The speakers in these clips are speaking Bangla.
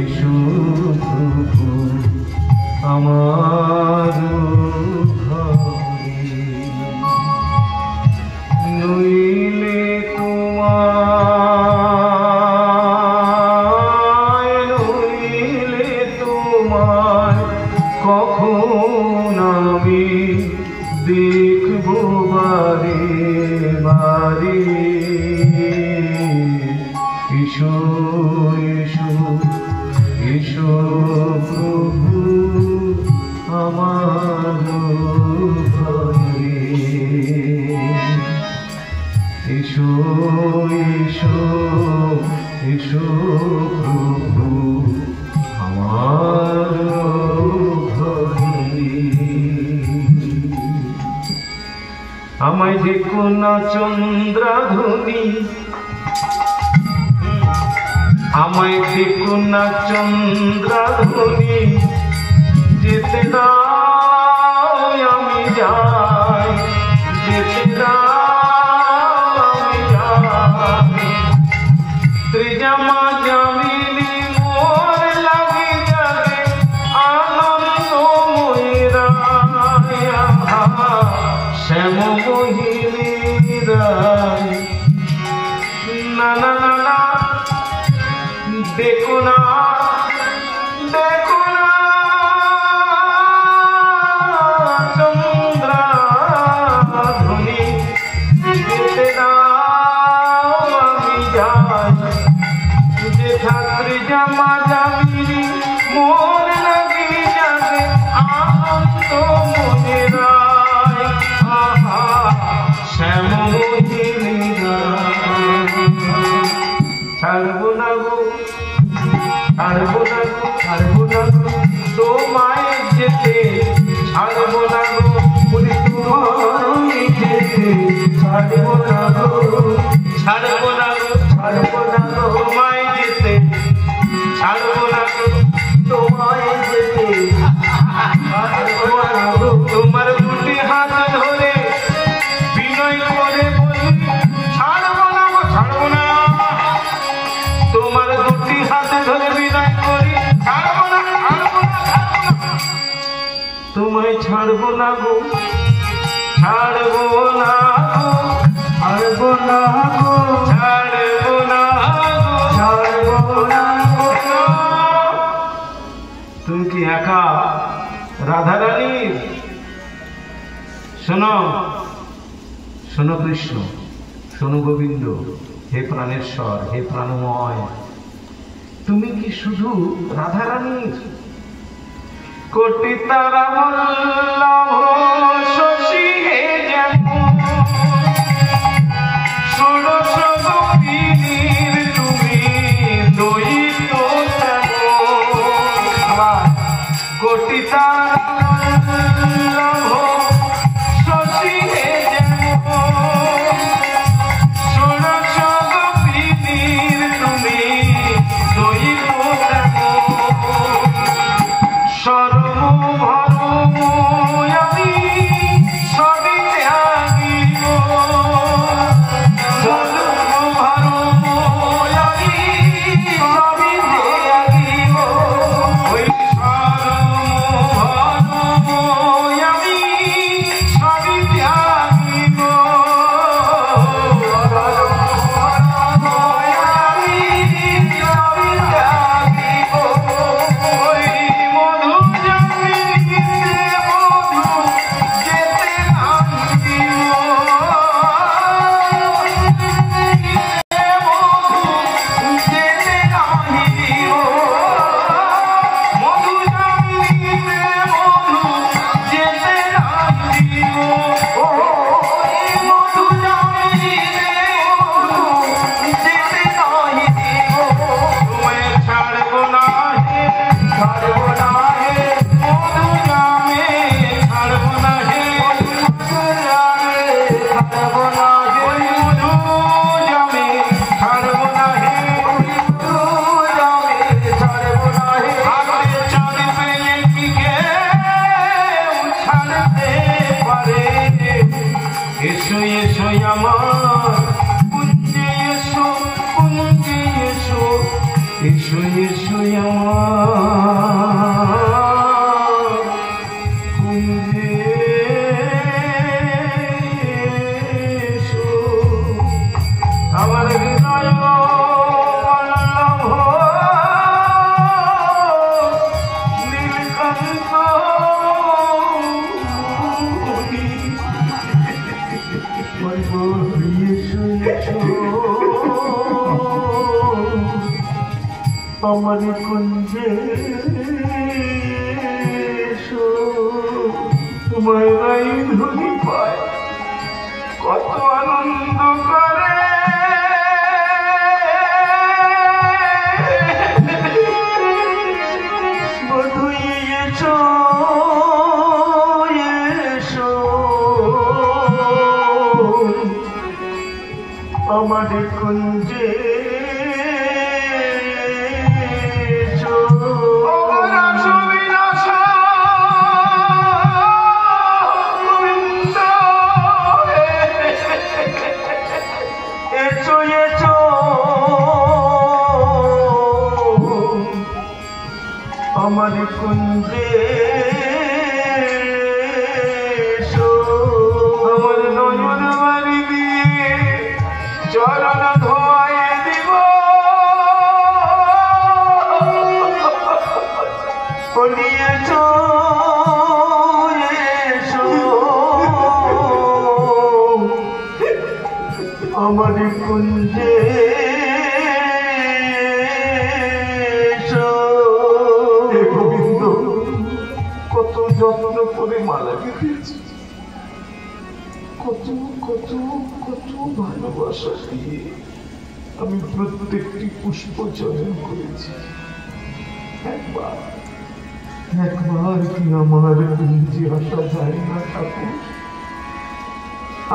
এসো প্রভু আমার ঘরে, নইলে তোমায় কখন আমি দেখব বারে বারে। এসো এসো এসো প্রভু আমার ঘরে, এসো এসো এসো প্রভু আমার ঘরে। আমায় দেখো না চন্দ্রাধনী, আমায় দেখো না চন্দ্রাধনী, যেতে দাও আমি যাই, যেতে দাও আমি যাই। ত্রিজামা জামিনী মোর লাগি যাবে আনন্দময়ীরা, শ্যাম মোহিনীরা। না না না না, দেখো না দেখো না চন্দ্রাধনী, যেতে দাও আমি যাই, যে ছাত্রী জামা জামিনী মোর লাগি যাবে আনন্দ মনেরা, শ্যাম মোহিনীরা। ছাড়বো না গো ছাড়বো না গো ছাড়বো না গো তোমায় যেতে, ছাড়বো না গো তোমায় যেতে, ছাড়বো না গো ছাড়বো না গো ছাড়বো না গো তোমায় যেতে, ছাড়বো না গো তোমায় যেতে, ছাড়বো না গো। তোমার দুটি হাত ধরে বিনয় করে বলি ছাড়বো না গো ছাড়বো না, তোমার দুটি হাত ধরে বিনয় করি ছাড়বো না ছাড়বো না ছাড়বো না, তোমায় ছাড়বো না গো ছাড়বো না গো ছাড়বো না গো ছাড়বো না গো ছাড়বো না গো। তুমি কি একা রাধারানী? শোনো শোনো কৃষ্ণ, শোনো গোবিন্দ, হে প্রাণেশ্বর, হে প্রাণময়, তুমি কি শুধু রাধারানীর? কোটি তারা বল্লভ শশী হে যেমন, ষোড়শ গোপিনীর তুমি দ্বৈত তেমন। কোটি তারা বল্লভ শশী হে যেমন, ষোড়শ গোপিনীর তুমি দ্বৈত তেমন। সর্বভরম আমি সবই ত্যাগিব, সর্বভরম আমি সবই ত্যাগিব, ওই সর্বভরম আমি সবই ত্যাগিব, সর্বভরম আমি সবই ত্যাগিব। ওই মধু এসো এসো আমার কুঞ্জে এসো কুঞ্জে এসো, এসো এসো আমার আমার কুঞ্জে তোমায় নাই ধনী পায় কত আনন্দ করে আমার কুঞ্জে আমার কুঞ্জে আমার নয়ন বাড়ি দিয়ে চরণ ধোয়ায় দিব বলিয়েছ আমার কুঞ্জে গোবিন্দ কত যত্ন করে মালা গেঁথেছি কত কত কত ভালোবাসা দিয়ে আমি প্রত্যেকটি পুষ্প চয়ন করেছি একবার একবার কি আমার কুঞ্জে আসা যায় না ঠাকুর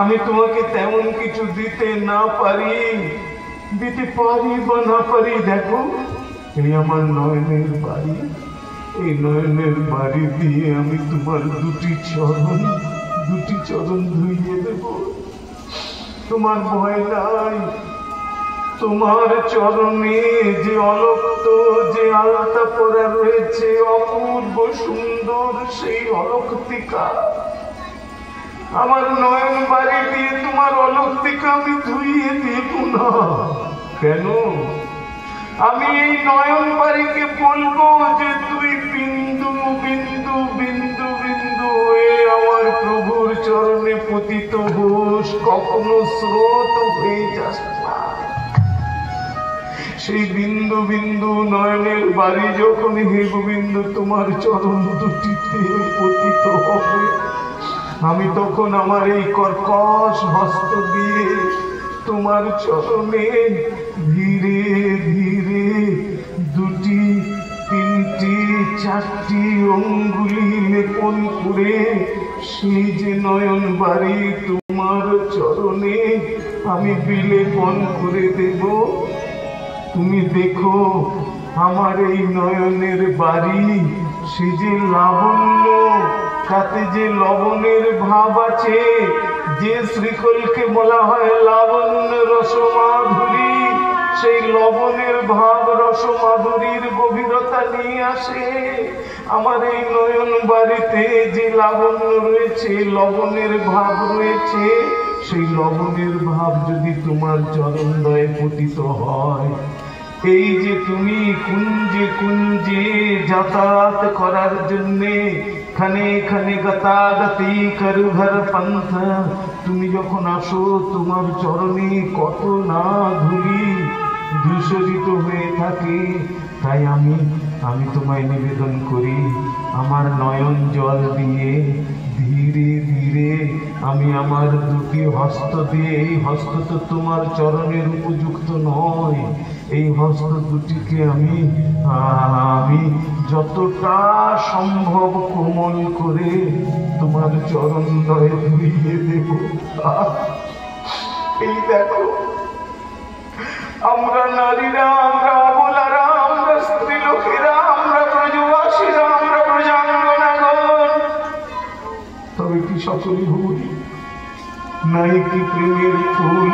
আমি তোমাকে তেমন কিছু দিতে না পারি দিতে পারি বা না পারি দেখো এই আমার নয়নের বাড়ি এই নয়নের বাড়ি দিয়ে আমি তোমার দুটি চরণ ধুইয়ে দেব তোমার ভয় নাই তোমার চরণে যে অলক্ত যে আলতা পরা রয়েছে অপূর্ব সুন্দর সেই অলক্তিকা আমার নয়ন বাড়ি দিয়ে তোমার অলক্তিকা আমি ধুইয়ে দেব না কেন আমি এই নয়ন বাড়িকে বলবো যে তুই বিন্দু বিন্দু বিন্দু বিন্দু হয়ে আমার প্রভুর চরণে পতিত হোস কখনো স্রোত হয়ে যাস না সেই বিন্দু বিন্দু নয়নের বাড়ি যখন হে গোবিন্দ তোমার চরণ দুটিতে পতিত হবে আমি তখন আমার এই কর্কশ হস্ত দিয়ে তোমার চরণে ধীরে ধীরে দুটি তিনটি চারটি অঙ্গুলি লেপন করে সেই যে নয়ন বাড়ি তোমার চরণে আমি বিলেপন করে দেব তুমি দেখো আমার এই নয়নের বাড়ি সে যে লাবণ্য তাতে যে লবণের ভাব আছে যে শ্রীকলকে বলা হয় লাবণ্য রসমাধুরী সেই লবণের ভাব রসমাধুরীর গভীরতা নিয়ে আসে আমার এই নয়ন বাড়িতে যে লাবণ্য রয়েছে লবণের ভাব রয়েছে সেই লবণের ভাব যদি তোমার চরণদ্বয়ে পতিত হয় এই যে তুমি কুঞ্জে কুঞ্জে যাতায়াত করার জন্যে খানে খানে গতাগতি করু ঘর পন্থ তুমি যখন আসো তোমার চরণে কত না ধুলি দূষিত হয়ে থাকে তাই আমি তোমায় নিবেদন করি আমার নয়ন জল দিয়ে ধীরে ধীরে আমি আমার দুটি হস্ত দিয়ে এই হস্ত তো তোমার চরণের উপযুক্ত নয় এই হস্ত দুটিকে আমি যতটা সম্ভব কোমল করে তোমার চরণ দ্বয়ে ধুইয়ে দেব এই দেখো আমরা নারীরা আমরা অবলারা আমরা স্ত্রী লোকেরা আমরা ব্রজবাসীরা আমরা প্রজাঙ্গনাগণ তবে কি সকলই ভুল নাই কি প্রেমের ফুল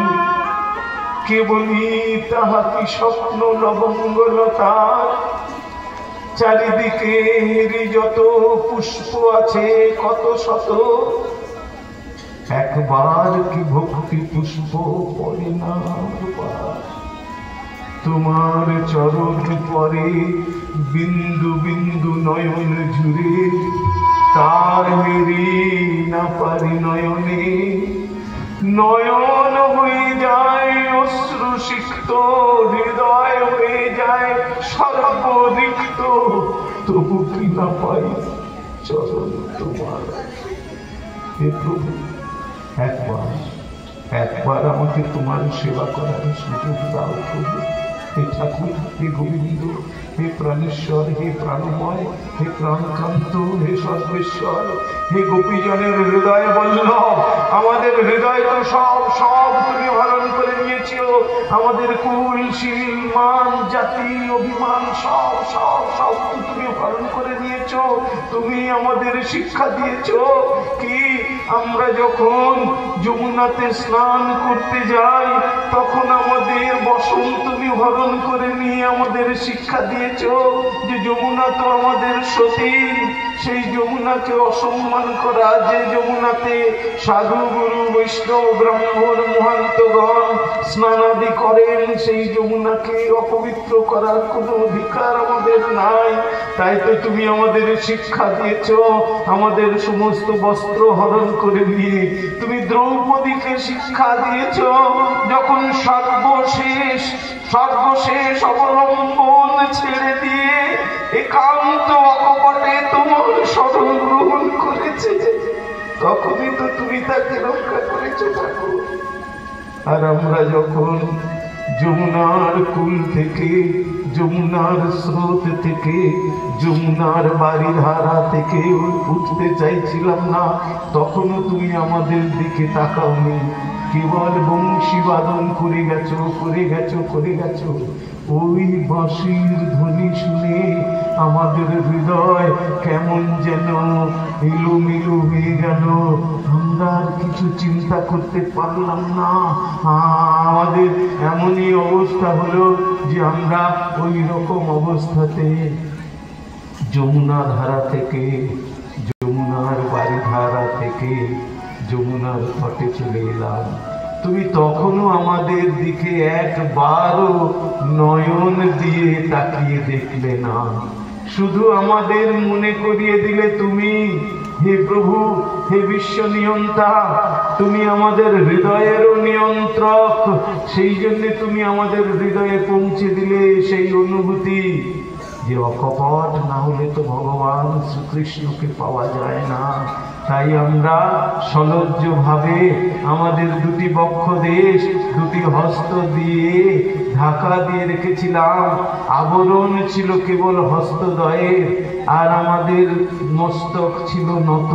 কেবলই তাহা কি স্বপ্ন লবঙ্গলতার চারিদিকে যত পুষ্প আছে কত শত একবার কি ভক্তি পুষ্প পড়ে না তোমার চরণ পরে বিন্দু বিন্দু নয়ন ঝুরে তার মেরে না পারি নয়নে নয়ন হয়ে যায় অশ্রুসিক্ত, হৃদয় হয়ে যায় সর্বরিক্ত, তবু কি না পাই চরণ তোমার। হে প্রভু, একবার আমাকে তোমার সেবা করার সুযোগ দাও প্রভু। হে ঠাকুর, হে গোবিন্দ, হে প্রাণেশ্বর, হে প্রাণময়, হে প্রাণকান্ত, হে সর্বেশ্বর, হে গোপীজনের হৃদয় বল্লভ, আমাদের হৃদয় তো সব তুমি হরণ করে নিয়েছো। আমাদের কুল, শিল, মান, জাতি, অভিমান সব তুমি হরণ করে নিয়েছো। তুমি আমাদের শিক্ষা দিয়েছো কি, আমরা যখন যমুনাতে স্নান করতে যাই তখন আমাদের বসন তুমি হরণ করে নিয়ে আমাদের শিক্ষা দিয়েছো যে যমুনা তো আমাদের সতী, সেই যমুনাকে অসম্মান করা, যে যমুনাতে সাধু, গুরু, বৈষ্ণব, ব্রাহ্মণ, মহান্তগণ স্নানাদি করেন, সেই যমুনাকে অপবিত্র করার কোনো অধিকার আমাদের নাই। তাই তো তুমি আমাদের শিক্ষা দিয়েছো, আমাদের সমস্ত বস্ত্র হরণ করে নিয়ে তুমি দ্রৌপদীকে শিক্ষা দিয়েছো, যখন সর্বশেষ অবলম্বন ছেড়ে দিয়ে একান্ত অকপটে তোমার শরণ গ্রহণ করেছে, তখনই তো তুমি তাকে রক্ষা করেছো ঠাকুর। আর আমরা যখন যমুনার কুল থেকে, যমুনার স্রোত থেকে, যমুনার বাড়িধারা থেকে উঠতে চাইছিলাম না, তখনও তুমি আমাদের দিকে তাকাওনি, কেবল বংশী বাদন করে গেছো। ওই বাঁশির ধ্বনি শুনে আমাদের হৃদয় কেমন যেন এলোমেলো হয়ে গেল। আমরা আর কিছু চিন্তা করতে পারলাম না। আমাদের এমনই অবস্থা হলো যে আমরা ওই রকম অবস্থাতে যমুনার ধারা থেকে, যমুনার বাড়িধারা থেকে যমুনার ঘাটে চলে এলাম। তুমি তখনও আমাদের দিকে একবারও নয়ন দিয়ে তাকিয়ে দেখলে না, শুধু আমাদের মনে করিয়ে দিলে তুমি, হে প্রভু, হে বিশ্ব নিয়ন্তা, তুমি আমাদের হৃদয়েরও নিয়ন্ত্রক। সেই জন্য তুমি আমাদের হৃদয়ে পৌঁছে দিলে সেই অনুভূতি যে অকপট না হলে তো ভগবান শ্রীকৃষ্ণকে পাওয়া যায় না। তাই আমরা সলজ্জ ভাবে আমাদের দুটি বক্ষ দেশ, দুটি হস্ত দিয়ে ঢাকা দিয়ে রেখেছিলাম। আবরণ ছিল কেবল হস্তদ্বয়ের, আর আমাদের মস্তক ছিল নত।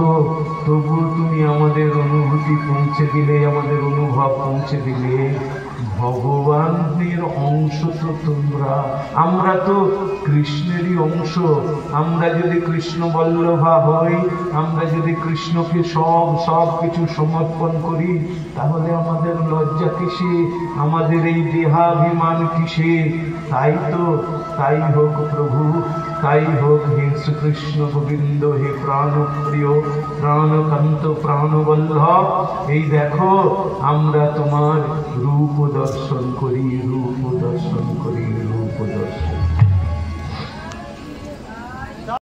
তবু তুমি আমাদের অনুভূতি পৌঁছে দিলে, আমাদের অনুভব পৌঁছে দিলে। ভগবানের অংশ তো তোমরা, আমরা তো কৃষ্ণেরই অংশ। আমরা যদি কৃষ্ণ বল্লভা হই, আমরা যদি কৃষ্ণকে সব কিছু সমর্পণ করি, তাহলে আমাদের লজ্জা কিসে, আমাদের এই দেহাভিমান কিসে? তাই হোক প্রভু, তাই হোক হে শ্রীকৃষ্ণ গোবিন্দ, হে প্রাণপ্রিয়, প্রাণকান্ত, প্রাণবল্লভ। এই দেখো আমরা তোমার রূপ দর্শন করি।